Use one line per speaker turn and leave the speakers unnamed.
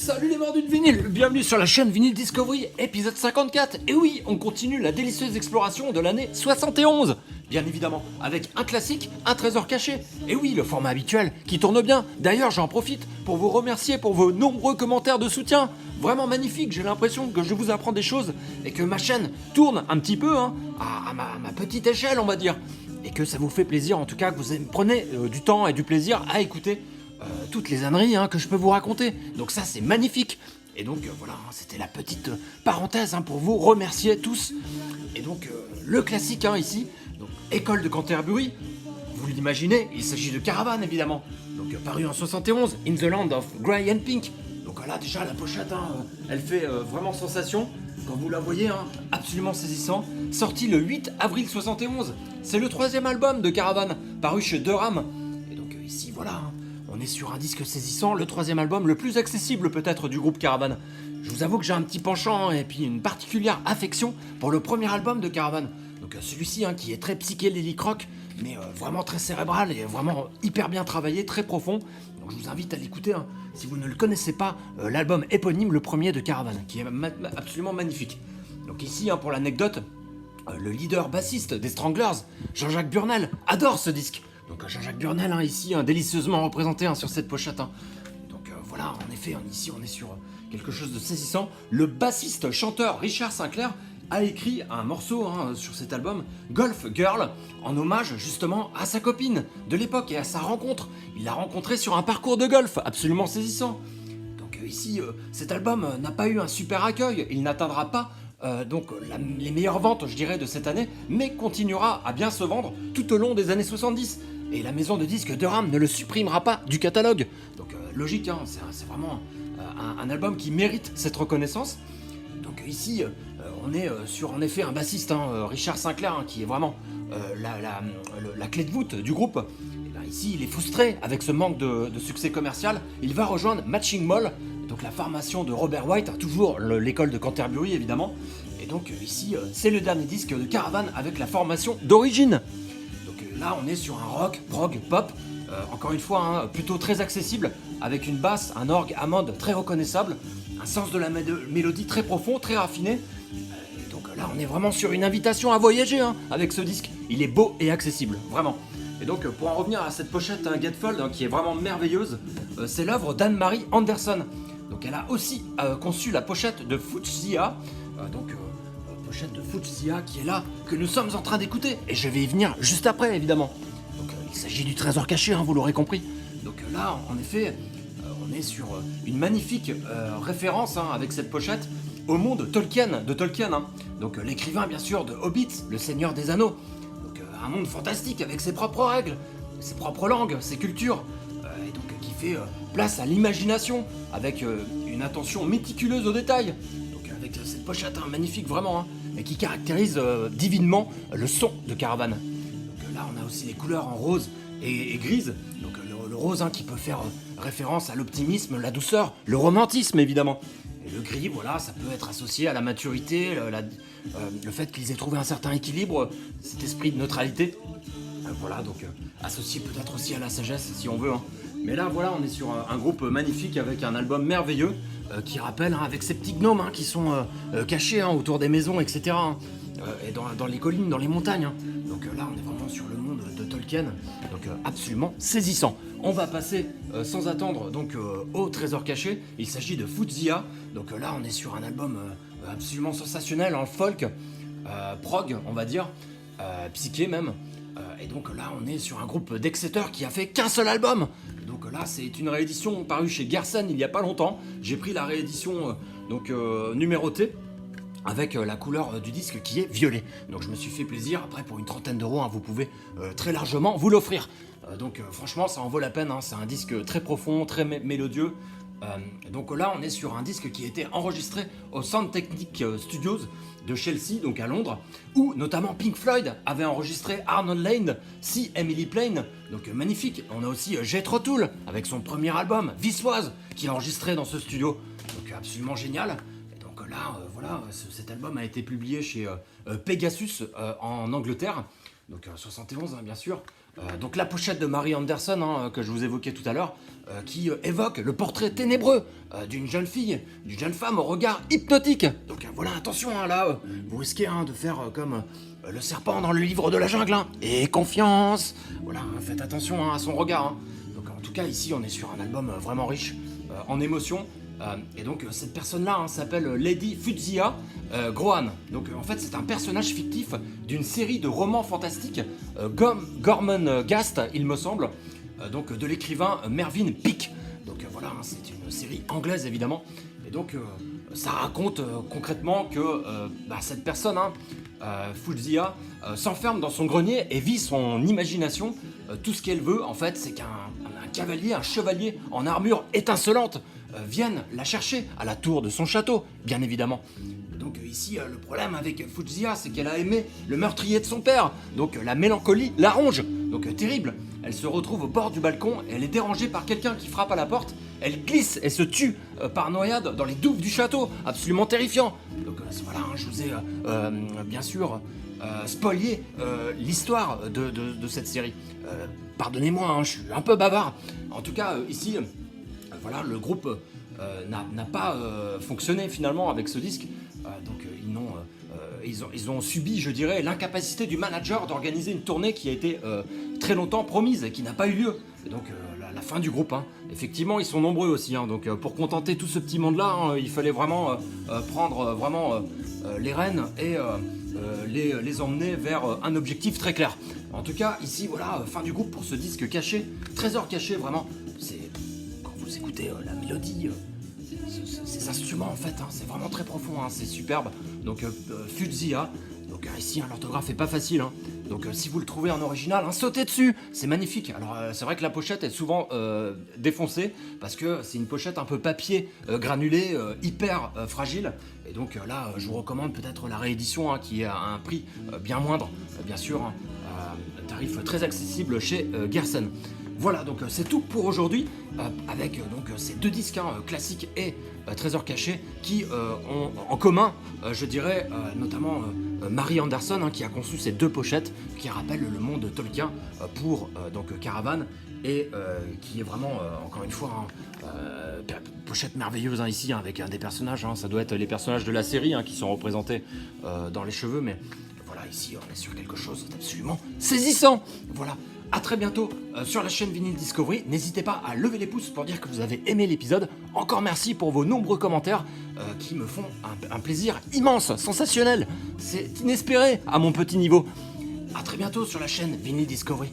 Salut les mordus de vinyle, bienvenue sur la chaîne Vinyl Discovery, épisode 54. Et oui, on continue la délicieuse exploration de l'année 71. Bien évidemment, avec un classique, un trésor caché. Et oui, le format habituel, qui tourne bien. D'ailleurs, j'en profite pour vous remercier pour vos nombreux commentaires de soutien. Vraiment magnifique, j'ai l'impression que je vous apprends des choses et que ma chaîne tourne un petit peu, à ma petite échelle, on va dire. Et que ça vous fait plaisir, en tout cas, que vous prenez du temps et du plaisir à écouter toutes les âneries que je peux vous raconter. Donc ça, c'est magnifique. Et donc voilà, c'était la petite parenthèse pour vous remercier tous. Et donc le classique ici, donc École de Canterbury, vous l'imaginez, il s'agit de Caravan évidemment. Donc paru en 71, In the Land of Grey and Pink. Donc là déjà la pochette, elle fait vraiment sensation. Quand vous la voyez, absolument saisissant. Sorti le 8 avril 71. C'est le 3e album de Caravan, paru chez Durham. Et donc ici voilà, on est sur un disque saisissant, le 3e album le plus accessible peut-être du groupe Caravan. Je vous avoue que j'ai un petit penchant et puis une particulière affection pour le premier album de Caravan. Donc celui-ci qui est très psychédélique rock, mais vraiment très cérébral et vraiment hyper bien travaillé, très profond. Donc je vous invite à l'écouter si vous ne le connaissez pas, l'album éponyme, le premier de Caravan, qui est absolument magnifique. Donc ici, pour l'anecdote, le leader bassiste des Stranglers, Jean-Jacques Burnel, adore ce disque. Donc Jean-Jacques Burnel ici délicieusement représenté sur cette pochette. Donc voilà, en effet, ici on est sur quelque chose de saisissant. Le bassiste chanteur Richard Sinclair a écrit un morceau sur cet album, Golf Girl, en hommage justement à sa copine de l'époque et à sa rencontre. Il l'a rencontrée sur un parcours de golf absolument saisissant. Donc ici, cet album n'a pas eu un super accueil, il n'atteindra pas les meilleures ventes, je dirais, de cette année, mais continuera à bien se vendre tout au long des années 70. Et la maison de disques Durham ne le supprimera pas du catalogue. Donc logique, c'est vraiment un album qui mérite cette reconnaissance. Donc ici, on est sur en effet un bassiste, Richard Sinclair, qui est vraiment la clé de voûte du groupe. Et bien ici, il est frustré avec ce manque de succès commercial. Il va rejoindre Matching Mall, donc la formation de Robert White, toujours l'école de Canterbury évidemment. Et donc ici, c'est le dernier disque de Caravan avec la formation d'origine. Donc là, on est sur un rock, prog, pop, encore une fois, plutôt très accessible, avec une basse, un orgue Hammond très reconnaissable, un sens de la mélodie très profond, très raffiné. Et donc là, on est vraiment sur une invitation à voyager avec ce disque. Il est beau et accessible, vraiment. Et donc, pour en revenir à cette pochette Gatefold, qui est vraiment merveilleuse, c'est l'œuvre d'Anne-Marie Anderson. Donc elle a aussi conçu la pochette de Fuchsia, pochette de Fuchsia qui est là, que nous sommes en train d'écouter. Et je vais y venir juste après, évidemment. Donc il s'agit du trésor caché, vous l'aurez compris. Donc là, en effet, on est sur une magnifique référence avec cette pochette au monde de Tolkien. Donc l'écrivain, bien sûr, de Hobbit, le Seigneur des Anneaux. Donc un monde fantastique avec ses propres règles, ses propres langues, ses cultures. Et donc qui fait place à l'imagination avec une attention méticuleuse aux détails. Donc avec cette pochette magnifique vraiment, et qui caractérise divinement le son de Caravan. Donc là on a aussi les couleurs en rose et grise. Donc le rose qui peut faire référence à l'optimisme, la douceur, le romantisme évidemment. Et le gris, voilà, ça peut être associé à la maturité, le fait qu'ils aient trouvé un certain équilibre, cet esprit de neutralité. Voilà, donc associé peut-être aussi à la sagesse si on veut. Mais là, voilà, on est sur un groupe magnifique avec un album merveilleux qui rappelle avec ces petits gnomes qui sont cachés autour des maisons, etc. Et dans les collines, dans les montagnes. Donc là, on est vraiment sur le monde de Tolkien. Donc absolument saisissant. On va passer sans attendre donc au trésor caché. Il s'agit de Fuchsia. Donc là, on est sur un album absolument sensationnel en folk, prog, on va dire, psyché même. Et donc là, on est sur un groupe d'Exeter qui a fait qu'un seul album. Donc là, c'est une réédition parue chez Gerson il y a pas longtemps. J'ai pris la réédition numérotée avec la couleur du disque qui est violet. Donc je me suis fait plaisir. Après, pour une trentaine d'euros, vous pouvez très largement vous l'offrir. Donc franchement, ça en vaut la peine. C'est un disque très profond, très mélodieux. Donc là, on est sur un disque qui a été enregistré au Sound Technique Studios de Chelsea, donc à Londres, où notamment Pink Floyd avait enregistré Arnold Lane, See Emily Plain, donc magnifique. On a aussi Jethro Tull avec son premier album, This Was, qui est enregistré dans ce studio, donc absolument génial. Et donc là, voilà, cet album a été publié chez Pegasus en Angleterre. donc 71 bien sûr. Donc la pochette de Mary Anderson que je vous évoquais tout à l'heure, qui évoque le portrait ténébreux d'une jeune fille, d'une jeune femme au regard hypnotique. Donc voilà, attention là, vous risquez de faire comme le serpent dans le livre de la jungle. Et confiance. Voilà, faites attention à son regard. Donc en tout cas ici on est sur un album vraiment riche en émotions. Et donc cette personne-là s'appelle Lady Fuzia Grohan. Donc en fait c'est un personnage fictif d'une série de romans fantastiques Gorman Gast, il me semble, donc de l'écrivain Mervyn Peake. Donc voilà, c'est une série anglaise évidemment. Et donc ça raconte concrètement que cette personne, Fuzia, s'enferme dans son grenier et vit son imagination. Tout ce qu'elle veut en fait c'est qu'un cavalier, un chevalier en armure étincelante viennent la chercher à la tour de son château, bien évidemment. Donc ici, le problème avec Fuzia, c'est qu'elle a aimé le meurtrier de son père. Donc la mélancolie la ronge. Donc terrible. Elle se retrouve au bord du balcon et elle est dérangée par quelqu'un qui frappe à la porte. Elle glisse et se tue par noyade dans les douves du château. Absolument terrifiant. Donc voilà, je vous ai bien sûr spoilé l'histoire de cette série. Pardonnez-moi, je suis un peu bavard. En tout cas, ici... Voilà, le groupe n'a pas fonctionné finalement avec ce disque, donc ils ont subi, je dirais, l'incapacité du manager d'organiser une tournée qui a été très longtemps promise et qui n'a pas eu lieu. Et donc la fin du groupe, effectivement ils sont nombreux aussi, donc pour contenter tout ce petit monde-là, il fallait vraiment prendre les rênes et les emmener vers un objectif très clair. En tout cas, ici, voilà, fin du groupe pour ce disque caché, trésor caché, vraiment, c'est... Vous écoutez la mélodie, ces instruments en fait, c'est vraiment très profond, c'est superbe. Donc Fuzia, donc ici l'orthographe est pas facile, donc si vous le trouvez en original, sautez dessus, c'est magnifique. Alors c'est vrai que la pochette est souvent défoncée parce que c'est une pochette un peu papier granulé, hyper fragile. Et donc là, je vous recommande peut-être la réédition qui est à un prix bien moindre, bien sûr, un tarif très accessible chez Gerson. Voilà, donc c'est tout pour aujourd'hui, avec donc ces deux disques classiques et Trésor caché qui ont en commun, je dirais, notamment Mary Anderson qui a conçu ces deux pochettes qui rappellent le monde de Tolkien pour donc Caravan et qui est vraiment, encore une fois, pochette merveilleuse ici avec des personnages, ça doit être les personnages de la série qui sont représentés dans les cheveux, mais voilà, ici on est sur quelque chose d'absolument saisissant. Voilà. A très bientôt sur la chaîne Vinyl Discovery. N'hésitez pas à lever les pouces pour dire que vous avez aimé l'épisode. Encore merci pour vos nombreux commentaires qui me font un plaisir immense, sensationnel. C'est inespéré à mon petit niveau. A très bientôt sur la chaîne Vinyl Discovery.